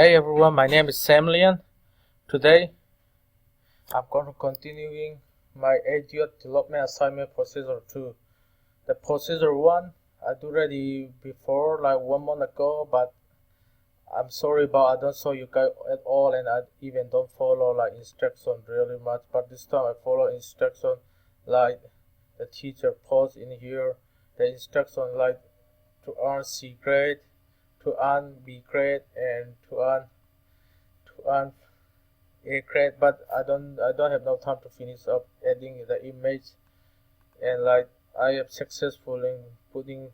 Hey everyone, my name is SamLian. Today I'm going to continuing my idiot development assignment procedure 2. The procedure 1 I do ready before like 1 month ago, but I'm sorry about I don't show you guys at all, and I even don't follow like instruction really much. But this time I follow instruction like the teacher posts in here. The instruction like to earn C grade, to earn B grade, and to earn A grade, but I don't have no time to finish up adding the image, and like I am successful in putting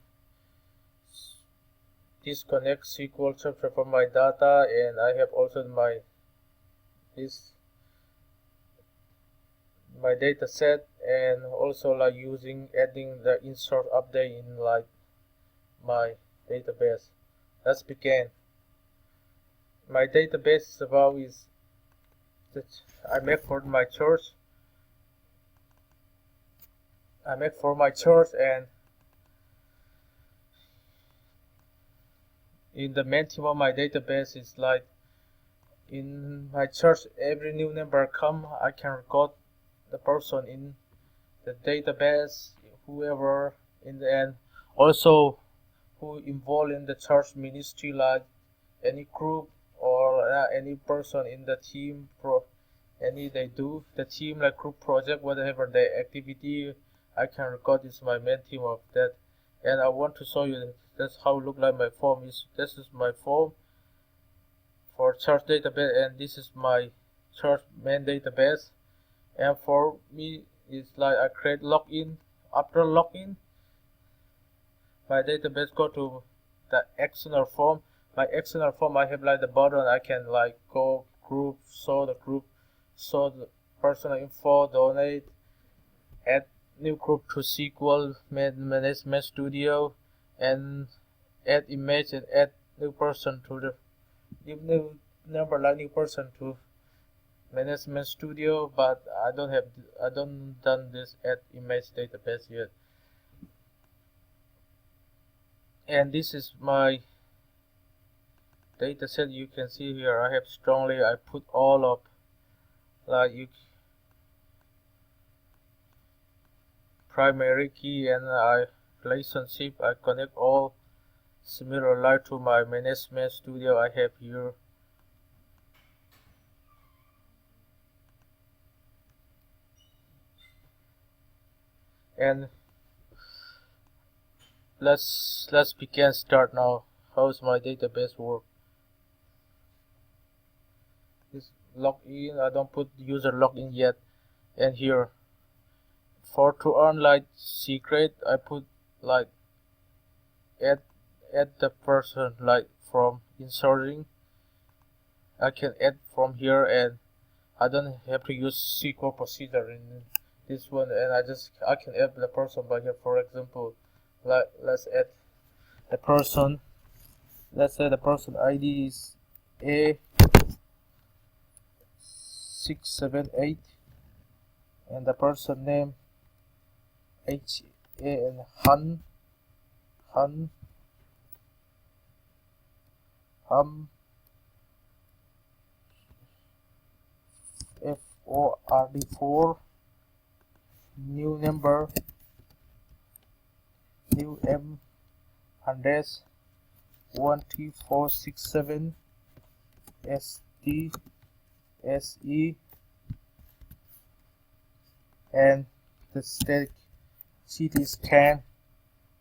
disconnect SQL chapter from my data, and I have also my data set, and also like adding the insert update in like my database. Let's begin. My database is about that I make for my church. And in the main theme of my database is like in my church, every new member come, I can record the person in the database, whoever in the end, also who involved in the church ministry, like any group or any person in the team they do the team like group project, whatever the activity, I can record. This my main theme of that. And I want to show you that's how it look like my form is. This is my form for church database, and this is my church main database. And for me, it's like I create login. After login, my database go to the external form. My external form, I have like the button. I can like go group, show the personal info, donate, add new group to SQL Management Studio, and add image and add new person to the new number like new person to Management Studio. But I don't done this add image database yet. And this is my data set. You can see here I have strongly, I put all of like primary key and relationship. I connect all similar like to my Management Studio I have here. And let's begin start now. How's my database work? This login, I don't put user login yet. And here for to earn like secret, I put like add the person like from inserting. I can add from here, and I don't have to use SQL procedure in this one, and I can add the person by here. For example, like let's add the person. Let's say the person ID is A678, and the person name HAN FORD4, new number, new M100 13467 SE, and the static city is Can,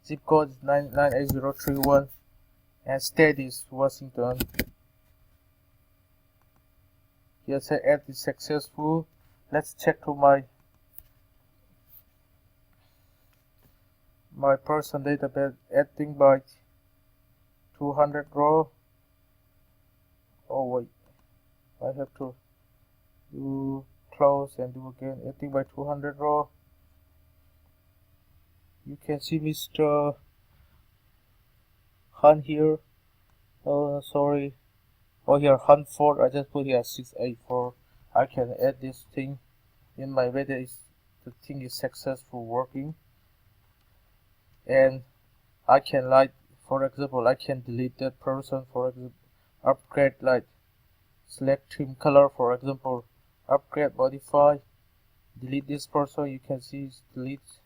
zip code is 98031, and state is Washington. Yes, add is successful. Let's check to my person database, adding by 200 row. Oh wait, I have to do close and do again, adding by 200 row. You can see Mr. Han here. Oh sorry. Oh here Hanford, I just put here 684. I can add this thing in my whether the thing is successful working, and I can like, for example, I can delete that person, for example, upgrade like select trim color, for example, upgrade, modify, delete this person. You can see it's delete,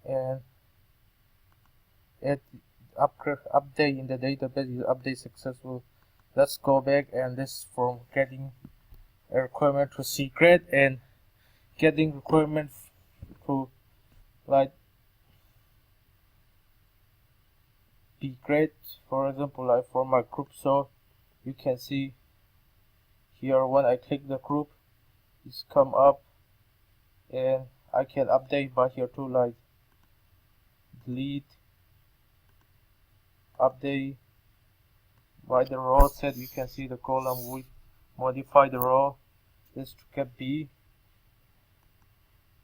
and add update in the database is update successful. Let's go back, and this from getting a requirement to secret and getting requirement to like be great. For example, like for my group, so you can see here when I click the group, it's come up, and I can update by here too, like delete, update by the row set. You can see the column. We modify the row this to get B,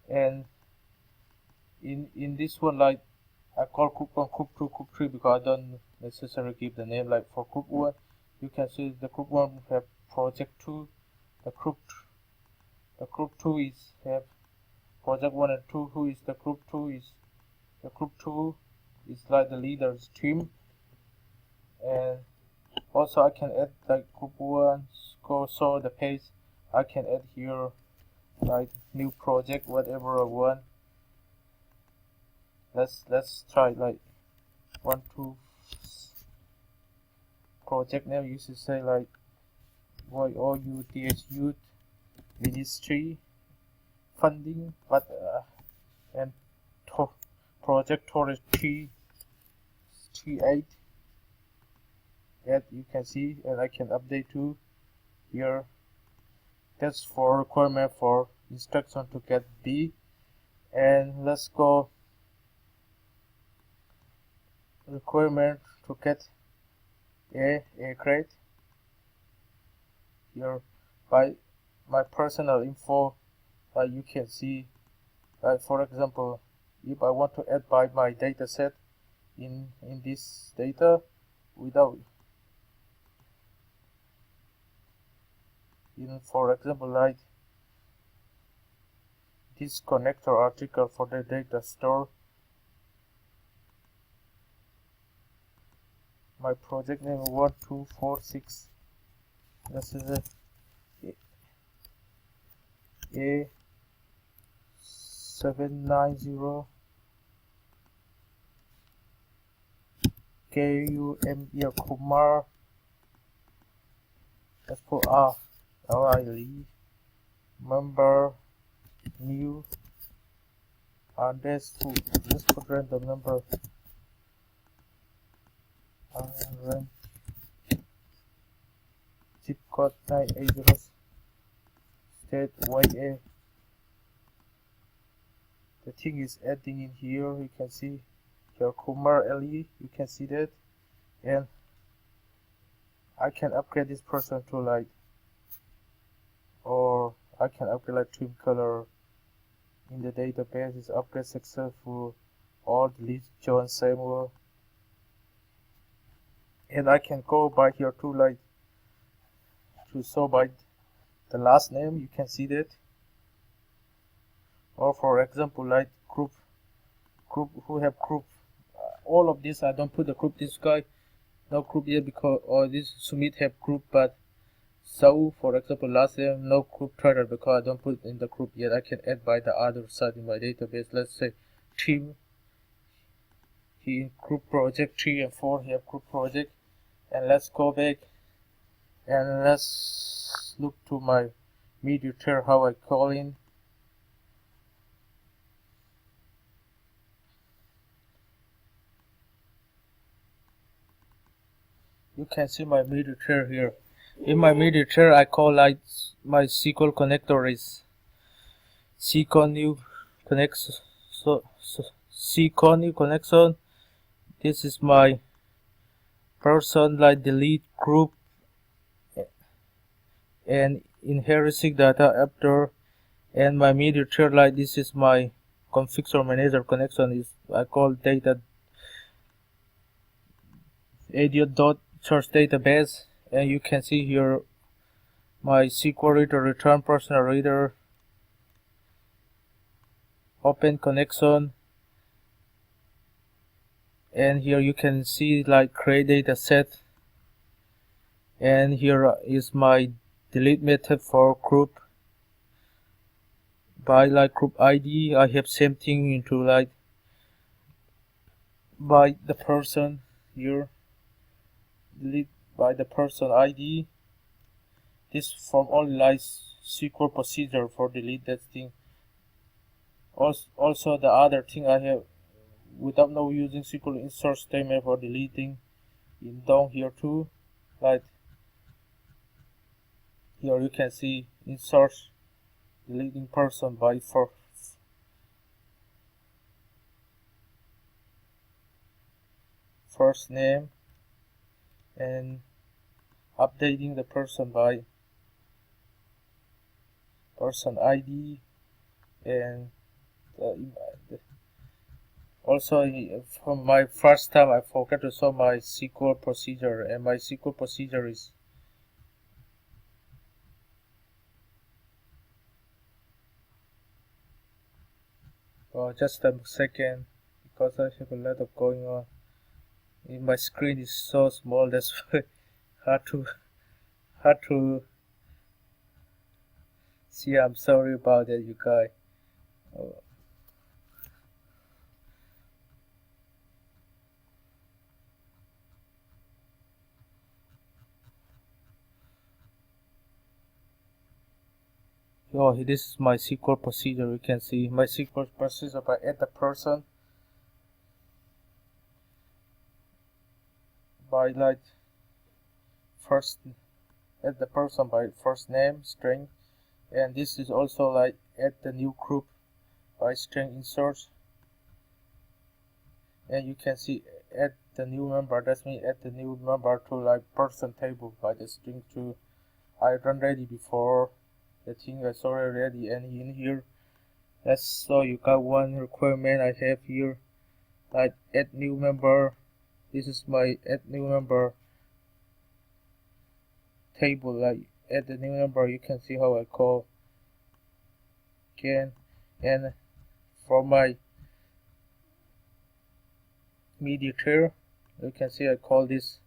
and in this one, like I call group 1, group 2, group 3 because I don't necessarily give the name. Like for group 1, you can see the group 1 have project 2, the group 2 is have project 1 and 2. Who is the group 2 is the group 2 is like the leader's team. And also I can add like group 1 so the page I can add here like new project, whatever I want. Let's try like 1, 2 project name. You should say like YOUTH Youth Ministry funding, but and project Torres 338. That you can see, and I can update to here. That's for requirement for instruction to get B. And let's go requirement to get A grade. Here by my personal info, you can see, for example, if I want to add by my data set in this data without for example, like this connector article for the data store, my project name 1246. This is a 790 Kumar. Let's put Riley member new, and let's put random number, zip code 980, state YA. The thing is adding in here. You can see here Kumar LE, you can see that, and I can upgrade this person to like, or I can upgrade like trim color in the database is upgrade successful, or delete John Samuel. And I can go by here to like to show by the last name. You can see that, or for example like group who have group, all of this I don't put the group. This guy no group yet because, or this Sumit have group, but so for example last name no group trader because I don't put in the group yet. I can add by the other side in my database. Let's say team, he in group project 3 and 4 he have group project. And let's go back and let's look to my MYADO how I call in. You can see my MYADO here. In my MYADO I call like my SQL connector is SQL new connection. So SQL new connection. This is my person like delete group and inheriting data after, and my MYADO like this is my configure manager connection is I call data idiot.search database, and you can see here my SQL reader return personal reader open connection, and here you can see like create data set, And here is my delete method for group. By like group ID, I have same thing into like by the person here, delete by the person ID. This from only like SQL procedure for delete that thing. Also the other thing I have without no using SQL insert statement for deleting in down here too. Like here you can see insert deleting person by first name and updating the person by person ID and also from my first time I forgot to show my SQL procedure, and my SQL procedure is just a second because I have a lot of going on. My screen is so small, that's why hard to see. I'm sorry about that, you guys. This is my SQL procedure. You can see my SQL procedure by add the person by like first add the person by first name string, and this is also like add the new group by string insert, and you can see add the new member. That's mean add the new member to like person table by the string to I done ready before. The thing is already ready, and in here so you got one requirement I have here like add new member. This is my add new member table. Like add the new member, you can see how I call again, and for my mediator you can see I call this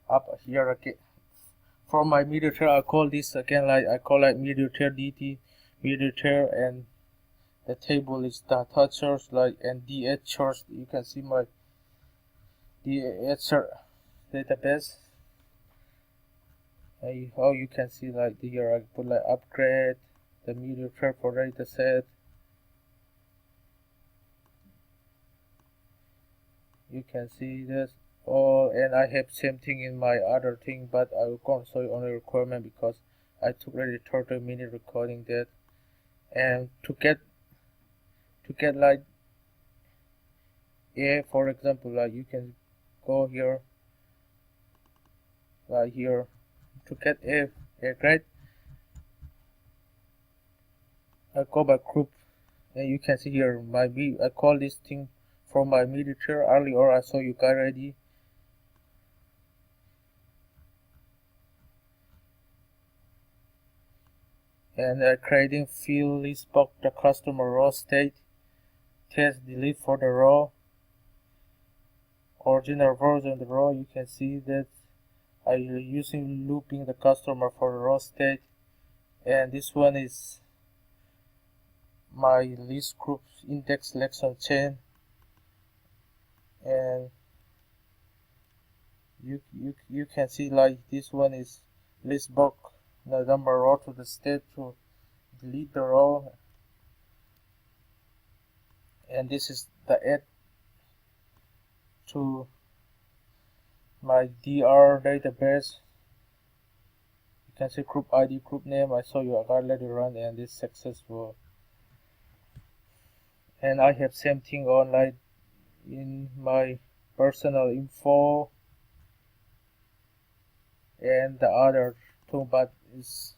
up here again. For my mediator I call this again like I call like mediator dt mediator, and the table is data source like and DH source. You can see my DH database. How you can see like here I put like upgrade the mediator for data set. You can see this all, and I have same thing in my other thing, but I will go show you only requirement because I took already 30-minute recording that. And to get like a, for example, like you can go here like here to get a grade. I go by group, and you can see here my I call this thing from my mediator earlier. I saw you guys already. And creating field list box the customer raw state test delete for the raw original version of the raw. You can see that I using looping the customer for the raw state, and this one is my list group index selection chain, and you can see like this one is list box the number raw to the state to delete the raw, and this is the add to my DR database. You can see group ID, group name. I saw you already run, and it's successful. And I have same thing on like in my personal info and the other two, but is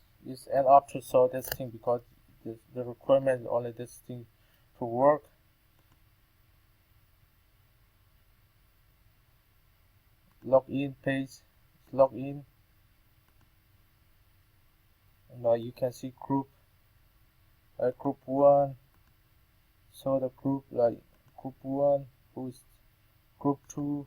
enough to show this thing because the requirement is only this thing to work. Login page, login, and now you can see group group 1. So the group like group 1, who is group 2,